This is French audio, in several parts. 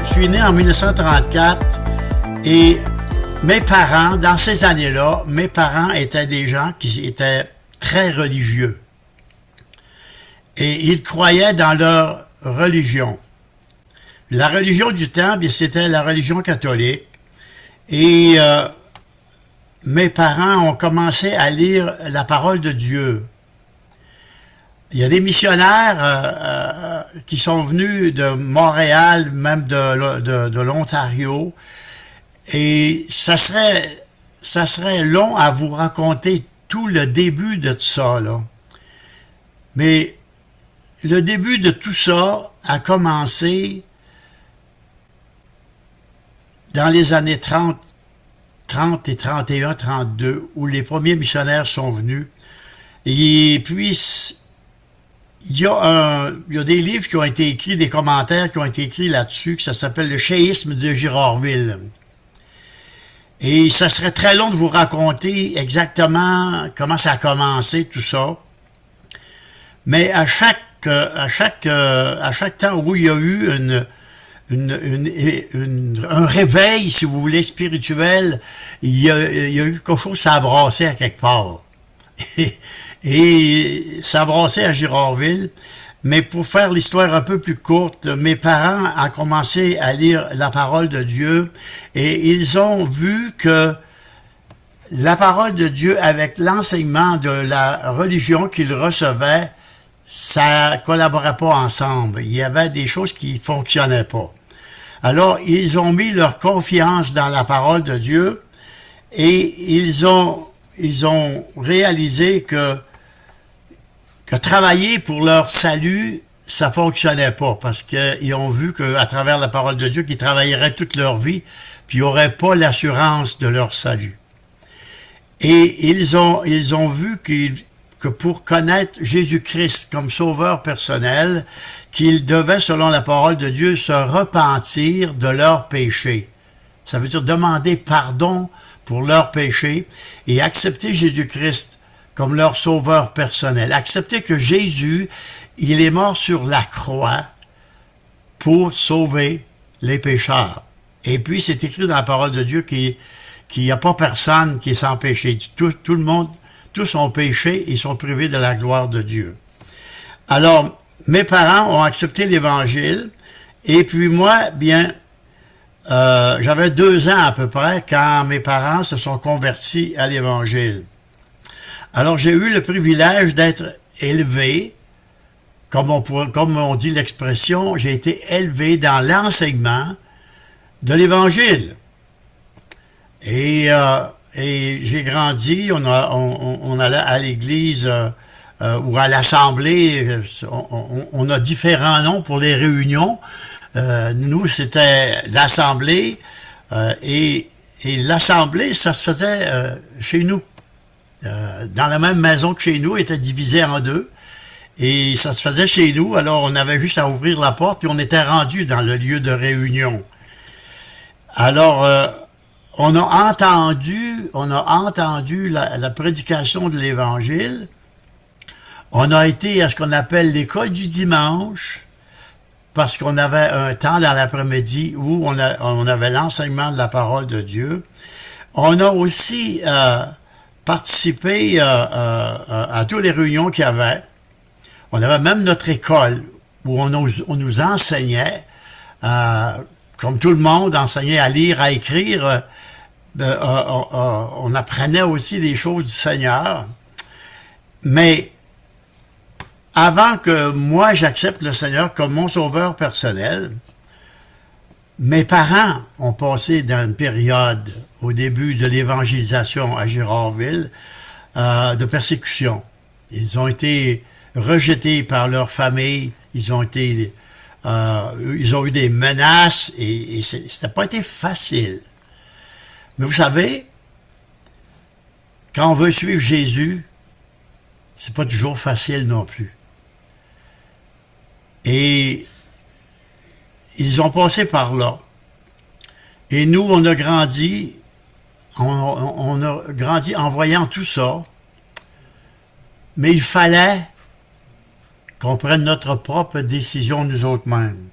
je suis né en 1934 et mes parents, dans ces années-là, mes parents étaient des gens qui étaient très religieux. Et ils croyaient dans leur religion. La religion du temps, bien, c'était la religion catholique. Et mes parents ont commencé à lire la parole de Dieu. Il y a des missionnaires qui sont venus de Montréal, même de l'Ontario, et ça serait long à vous raconter tout le début de tout ça, là. Mais le début de tout ça a commencé dans les années 30 et 31, 32, où les premiers missionnaires sont venus. Et puis, il y a des livres qui ont été écrits, des commentaires qui ont été écrits là-dessus, que ça s'appelle le Chéisme de Girardville. Et ça serait très long de vous raconter exactement comment ça a commencé, tout ça. Mais à chaque temps où il y a eu un réveil, si vous voulez, spirituel, il y a eu quelque chose, ça a brassé à quelque part. Et ça a brassé à Girardville. Mais pour faire l'histoire un peu plus courte, mes parents ont commencé à lire la parole de Dieu et ils ont vu que la parole de Dieu avec l'enseignement de la religion qu'ils recevaient, ça collaborait pas ensemble. Il y avait des choses qui fonctionnaient pas. Alors, ils ont mis leur confiance dans la parole de Dieu et ils ont réalisé que travailler pour leur salut, ça fonctionnait pas, parce qu'ils ont vu qu'à travers la parole de Dieu, qu'ils travailleraient toute leur vie, puis ils n'auraient pas l'assurance de leur salut. Et ils ont vu que pour connaître Jésus-Christ comme sauveur personnel, qu'ils devaient, selon la parole de Dieu, se repentir de leurs péchés. Ça veut dire demander pardon pour leurs péchés et accepter Jésus-Christ comme leur sauveur personnel. Accepter que Jésus, il est mort sur la croix pour sauver les pécheurs. Et puis, c'est écrit dans la parole de Dieu qu'il n'y a pas personne qui est sans péché. Tout le monde, tous ont péché et sont privés de la gloire de Dieu. Alors, mes parents ont accepté l'Évangile et puis moi, bien, j'avais 2 ans à peu près quand mes parents se sont convertis à l'Évangile. Alors, j'ai eu le privilège d'être élevé, comme on dit l'expression, j'ai été élevé dans l'enseignement de l'Évangile. Et j'ai grandi, on allait à l'église ou à l'assemblée, on a différents noms pour les réunions. Nous, c'était l'assemblée, et l'assemblée, ça se faisait chez nous. Dans la même maison que chez nous, était divisée en 2. Et ça se faisait chez nous, alors on avait juste à ouvrir la porte, puis on était rendu dans le lieu de réunion. Alors, on a entendu la prédication de l'Évangile. On a été à ce qu'on appelle l'école du dimanche, parce qu'on avait un temps dans l'après-midi où on avait l'enseignement de la parole de Dieu. On a aussi participé à toutes les réunions qu'il y avait. On avait même notre école où on nous enseignait, comme tout le monde, enseignait à lire, à écrire. On apprenait aussi des choses du Seigneur. Mais avant que moi j'accepte le Seigneur comme mon sauveur personnel, mes parents ont passé dans une période, au début de l'évangélisation à Girardville, de persécution. Ils ont été rejetés par leur famille, ils ont eu des menaces et c'était pas été facile. Mais vous savez, quand on veut suivre Jésus, c'est pas toujours facile non plus. Et ils ont passé par là. Et nous, on a grandi en voyant tout ça. Mais il fallait qu'on prenne notre propre décision nous autres mêmes.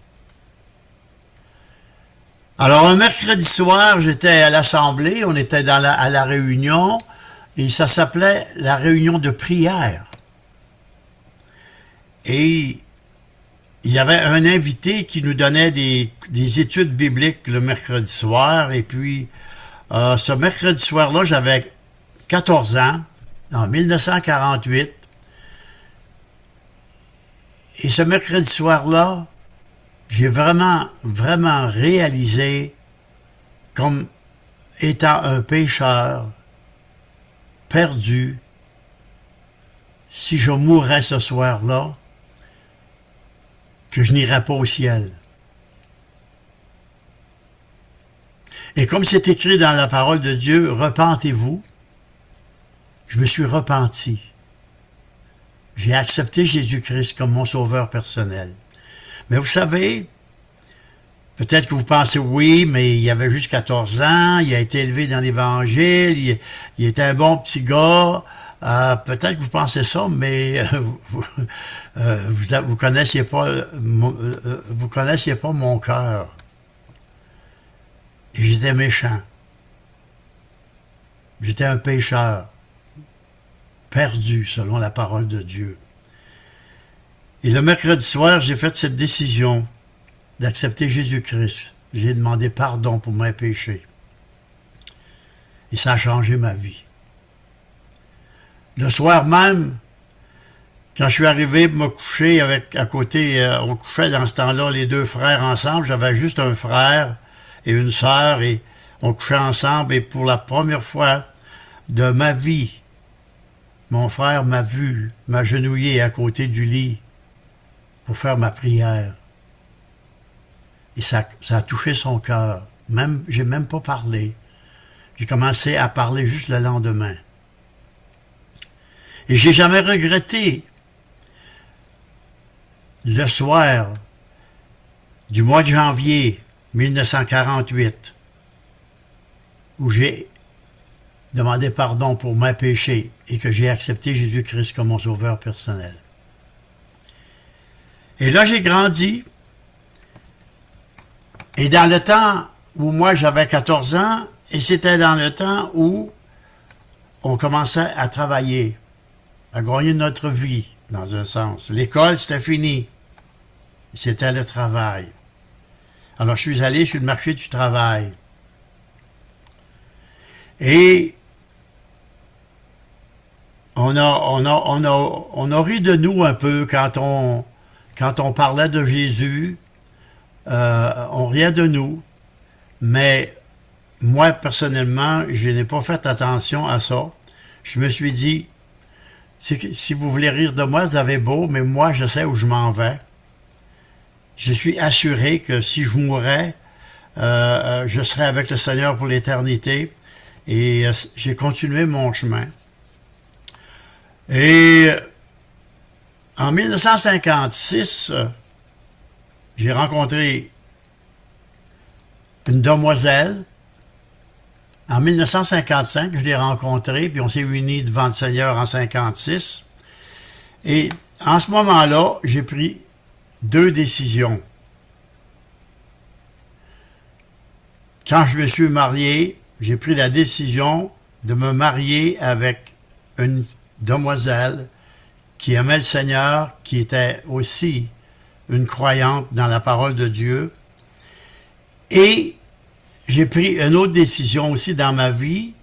Alors, un mercredi soir, j'étais à l'Assemblée, on était à la réunion, et ça s'appelait la réunion de prière. Et il y avait un invité qui nous donnait des études bibliques le mercredi soir, et puis ce mercredi soir-là, j'avais 14 ans, en 1948, et ce mercredi soir-là, j'ai vraiment, vraiment réalisé comme étant un pécheur perdu, si je mourrais ce soir-là, que je n'irais pas au ciel. Et comme c'est écrit dans la parole de Dieu, repentez-vous, je me suis repenti. J'ai accepté Jésus-Christ comme mon sauveur personnel. Mais vous savez, peut-être que vous pensez oui, mais il avait juste 14 ans, il a été élevé dans l'Évangile, il était un bon petit gars. Peut-être que vous pensez ça, mais vous connaissiez pas mon cœur. Et j'étais méchant. J'étais un pécheur, perdu selon la parole de Dieu. Et le mercredi soir, j'ai fait cette décision d'accepter Jésus-Christ. J'ai demandé pardon pour mes péchés. Et ça a changé ma vie. Le soir même, quand je suis arrivé me coucher à côté, on couchait dans ce temps-là les deux frères ensemble. J'avais juste un frère et une sœur et on couchait ensemble. Et pour la première fois de ma vie, mon frère m'a vu m'agenouiller à côté du lit pour faire ma prière. Et ça a touché son cœur. J'ai même pas parlé. J'ai commencé à parler juste le lendemain. Et j'ai jamais regretté le soir du mois de janvier 1948 où j'ai demandé pardon pour mes péchés et que j'ai accepté Jésus-Christ comme mon sauveur personnel. Et là, j'ai grandi. Et dans le temps où moi j'avais 14 ans, et c'était dans le temps où on commençait à travailler, à gagner notre vie, dans un sens. L'école, c'était fini. C'était le travail. Alors, je suis allé sur le marché du travail. Et on a ri de nous un peu quand on parlait de Jésus. On riait de nous. Mais moi, personnellement, je n'ai pas fait attention à ça. Je me suis dit, si vous voulez rire de moi, vous avez beau, mais moi, je sais où je m'en vais. Je suis assuré que si je mourrais, je serais avec le Seigneur pour l'éternité. Et j'ai continué mon chemin. Et en 1956, j'ai rencontré une demoiselle. En 1955, je l'ai rencontrée, puis on s'est unis devant le Seigneur en 56. Et en ce moment-là, j'ai pris deux décisions. Quand je me suis marié, j'ai pris la décision de me marier avec une demoiselle qui aimait le Seigneur, qui était aussi une croyante dans la parole de Dieu. Et j'ai pris une autre décision aussi dans ma vie,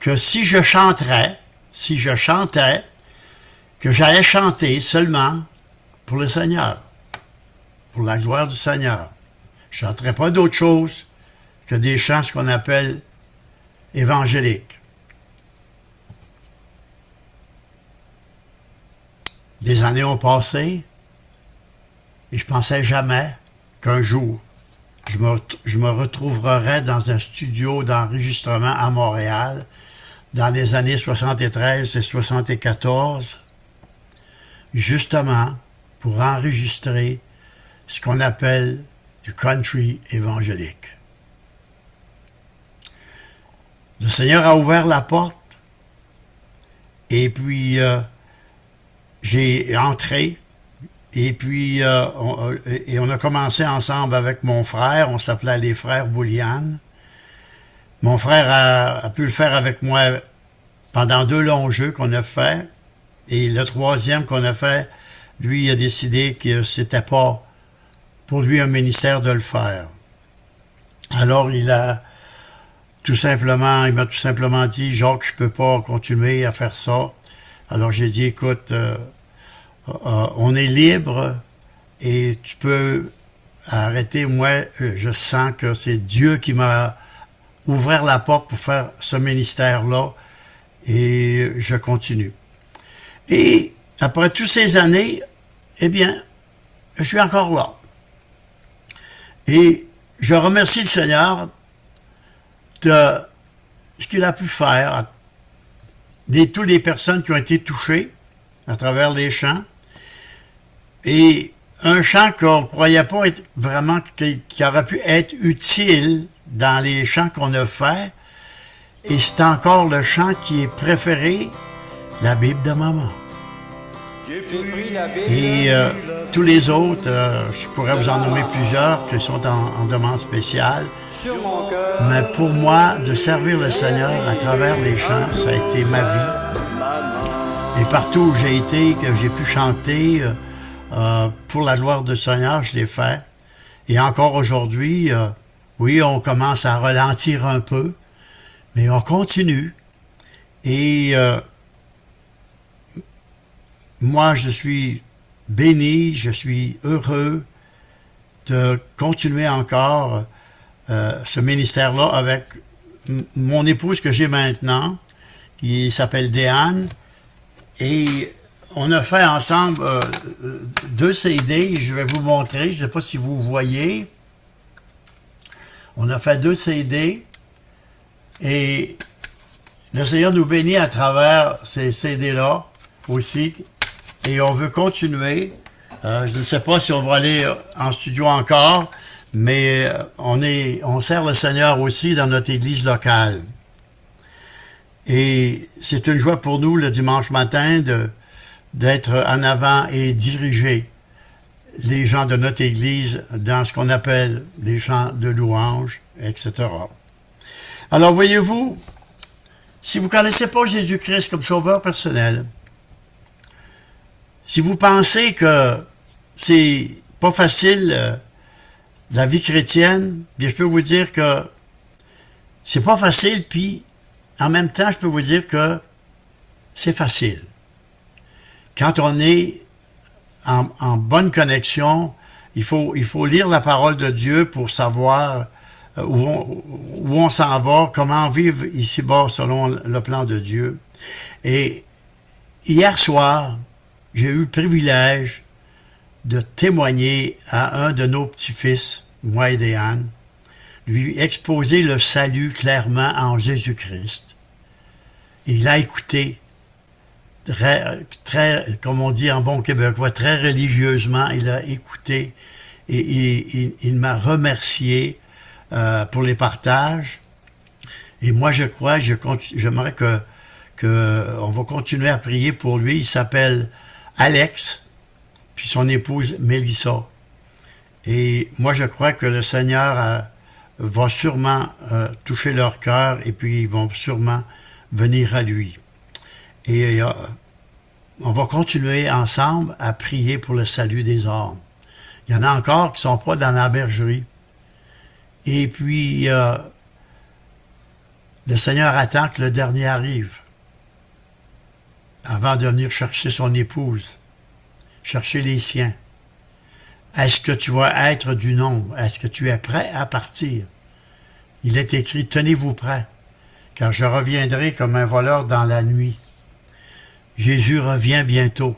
que si je chantais, que j'allais chanter seulement pour le Seigneur, pour la gloire du Seigneur. Je ne chanterais pas d'autre chose que des chants, ce qu'on appelle évangéliques. Des années ont passé et je pensais jamais qu'un jour, je me retrouverais dans un studio d'enregistrement à Montréal dans les années 73 et 74, justement pour enregistrer ce qu'on appelle du country évangélique. Le Seigneur a ouvert la porte et puis j'ai entré Et puis, on a commencé ensemble avec mon frère. On s'appelait les frères Bouliane. Mon frère a pu le faire avec moi pendant 2 longs jeux qu'on a fait. Et le 3e qu'on a fait, lui, il a décidé que c'était pas pour lui un ministère de le faire. Alors, il m'a tout simplement dit, Jacques, je peux pas continuer à faire ça. Alors, j'ai dit, écoute, on est libre et tu peux arrêter. Moi, je sens que c'est Dieu qui m'a ouvert la porte pour faire ce ministère-là et je continue. Et après toutes ces années, eh bien, je suis encore là. Et je remercie le Seigneur de ce qu'il a pu faire, toutes les personnes qui ont été touchées à travers les chants. Et un chant qu'on ne croyait pas être vraiment, qui aurait pu être utile dans les chants qu'on a faits. Et c'est encore le chant qui est préféré, la Bible de maman. Et tous les autres, je pourrais vous en nommer plusieurs qui sont en demande spéciale. Mais pour moi, de servir le Seigneur à travers les chants, ça a été ma vie. Et partout où j'ai été, que j'ai pu chanter pour la gloire du Seigneur, je l'ai fait. Et encore aujourd'hui, oui, on commence à ralentir un peu, mais on continue. Et moi, je suis béni, je suis heureux de continuer encore ce ministère-là avec mon épouse que j'ai maintenant, qui s'appelle Déane. Et on a fait ensemble 2 CD, je vais vous montrer, je ne sais pas si vous voyez. On a fait 2 CD et le Seigneur nous bénit à travers ces CD-là aussi. Et on veut continuer. Je ne sais pas si on va aller en studio encore, mais on sert le Seigneur aussi dans notre église locale. Et c'est une joie pour nous le dimanche matin d'être en avant et diriger les gens de notre église dans ce qu'on appelle des chants de louange, etc. Alors voyez-vous, si vous ne connaissez pas Jésus-Christ comme sauveur personnel, si vous pensez que c'est pas facile la vie chrétienne, bien je peux vous dire que c'est pas facile, puis en même temps, je peux vous dire que c'est facile. Quand on est en bonne connexion, il faut lire la parole de Dieu pour savoir où on s'en va, comment vivre ici-bas selon le plan de Dieu. Et hier soir, j'ai eu le privilège de témoigner à un de nos petits-fils, moi et Déane, lui exposer le salut clairement en Jésus-Christ. Il a écouté très, comme on dit en bon québécois, très religieusement, il a écouté et il m'a remercié pour les partages. Et moi, je crois, j'aimerais que on va continuer à prier pour lui. Il s'appelle Alex, puis son épouse Mélissa. Et moi, je crois que le Seigneur va sûrement toucher leur cœur et puis ils vont sûrement venir à lui. Et on va continuer ensemble à prier pour le salut des âmes. Il y en a encore qui ne sont pas dans la bergerie. Et puis, le Seigneur attend que le dernier arrive avant de venir chercher son épouse, chercher les siens. Est-ce que tu vas être du nombre? Est-ce que tu es prêt à partir? Il est écrit, tenez-vous prêts, car je reviendrai comme un voleur dans la nuit. Jésus revient bientôt.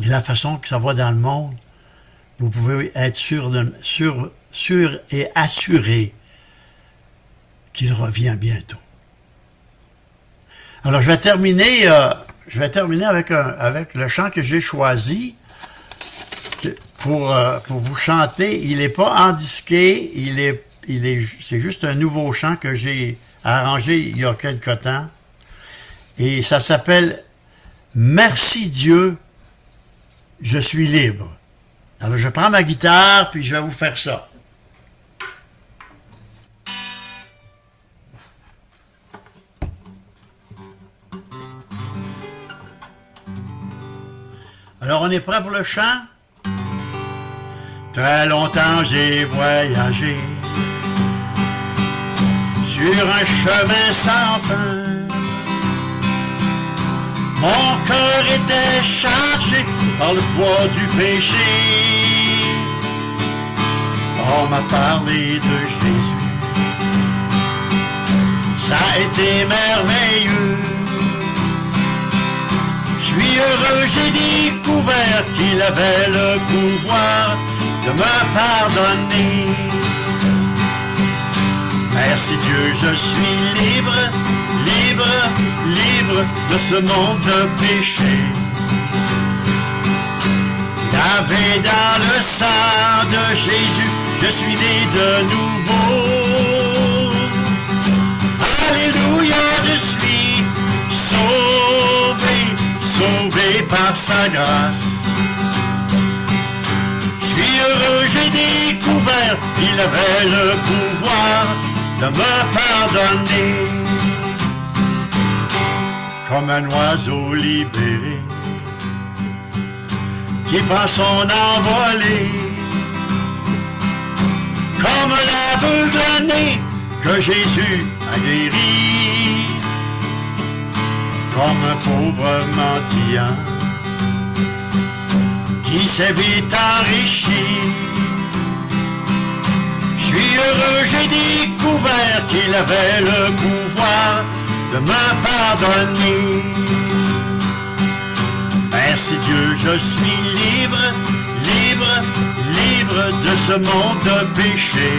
Et la façon que ça va dans le monde, vous pouvez être sûr et assuré qu'il revient bientôt. Alors, je vais terminer avec le chant que j'ai choisi pour vous chanter. Il n'est pas endisqué, c'est juste un nouveau chant que j'ai arrangé il y a quelque temps. Et ça s'appelle « Merci Dieu je suis libre. Alors, je prends ma guitare, puis je vais vous faire ça. Alors, on est prêt pour le chant? Très longtemps j'ai voyagé sur un chemin sans fin. Mon cœur était chargé par le poids du péché. On m'a parlé de Jésus, ça a été merveilleux. Je suis heureux, j'ai découvert qu'il avait le pouvoir de me pardonner. Merci Dieu, je suis libre, libre, libre de ce monde de péché. Lavé dans le sang de Jésus, je suis né de nouveau. Alléluia, je suis sauvé, sauvé par sa grâce. Je suis heureux, j'ai découvert qu'il avait le pouvoir de me pardonner. Comme un oiseau libéré qui prend son envolée, comme l'aveugle né que Jésus a guéri, comme un pauvre mendiant qui s'est vite enrichi. Je suis heureux, j'ai découvert qu'il avait le pouvoir de me pardonner. Merci Dieu, je suis libre, libre, libre de ce monde de péché.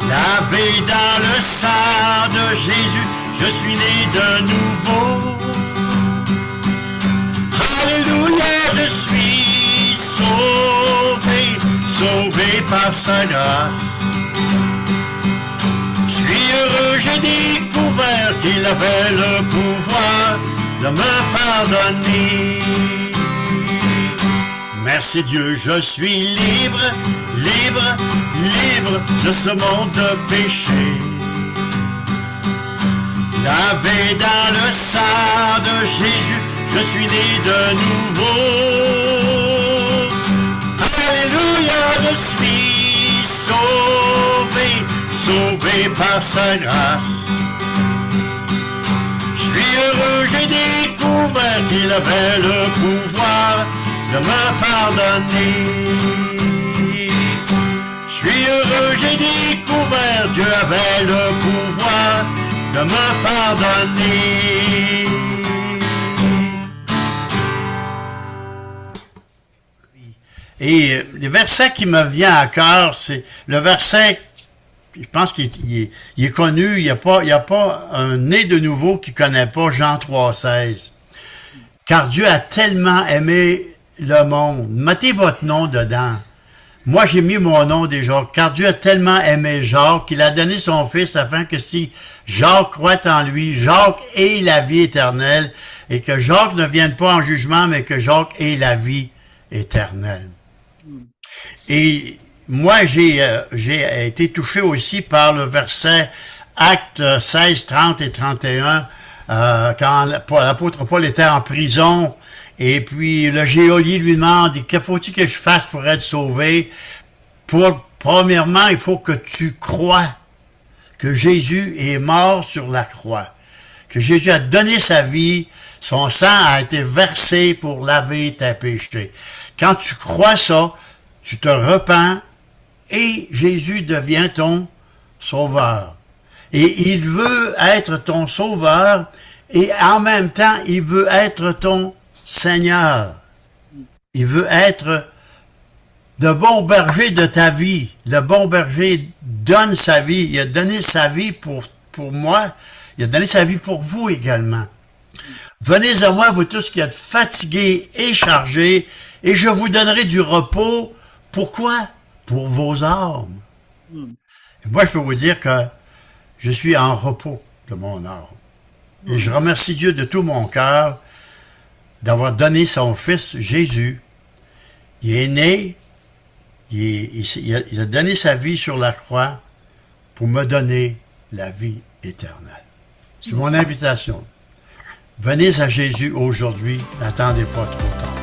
Lavé dans le sang de Jésus, je suis né de nouveau. Alléluia, je suis sauvé, sauvé par sa grâce. Je suis heureux, j'ai découvert qu'il avait le pouvoir de me pardonner. Merci Dieu, je suis libre, libre, libre de ce monde de péché. Lavé dans le sang de Jésus, je suis né de nouveau. Alléluia, je suis sauvé, sauvé par sa grâce. Je suis heureux, j'ai découvert qu'il avait le pouvoir de me pardonner. Je suis heureux, j'ai découvert Dieu avait le pouvoir de me pardonner. Et le verset qui me vient à cœur, c'est le verset, je pense qu'il est connu, il n'y a pas un né de nouveau qui ne connaît pas Jean 3,16. Car Dieu a tellement aimé le monde. Mettez votre nom dedans. Moi, j'ai mis mon nom déjà. Car Dieu a tellement aimé Jacques qu'il a donné son Fils afin que si Jacques croit en lui, Jacques ait la vie éternelle et que Jacques ne vienne pas en jugement, mais que Jacques ait la vie éternelle. Et moi, j'ai été touché aussi par le verset Actes 16, 30 et 31, quand l'apôtre Paul était en prison, et puis le geôlier lui demande « Que faut-il que je fasse pour être sauvé? » Premièrement, il faut que tu crois que Jésus est mort sur la croix, que Jésus a donné sa vie, son sang a été versé pour laver tes péchés. Quand tu crois ça, tu te repens et Jésus devient ton sauveur. Et il veut être ton sauveur et en même temps, il veut être ton Seigneur. Il veut être le bon berger de ta vie. Le bon berger donne sa vie. Il a donné sa vie pour moi. Il a donné sa vie pour vous également. Venez à moi, vous tous qui êtes fatigués et chargés, et je vous donnerai du repos. Pourquoi? Pour vos âmes. Et moi, je peux vous dire que je suis en repos de mon âme. Et je remercie Dieu de tout mon cœur d'avoir donné son Fils Jésus. Il est né, il a donné sa vie sur la croix pour me donner la vie éternelle. C'est mon invitation. Venez à Jésus aujourd'hui, n'attendez pas trop tard.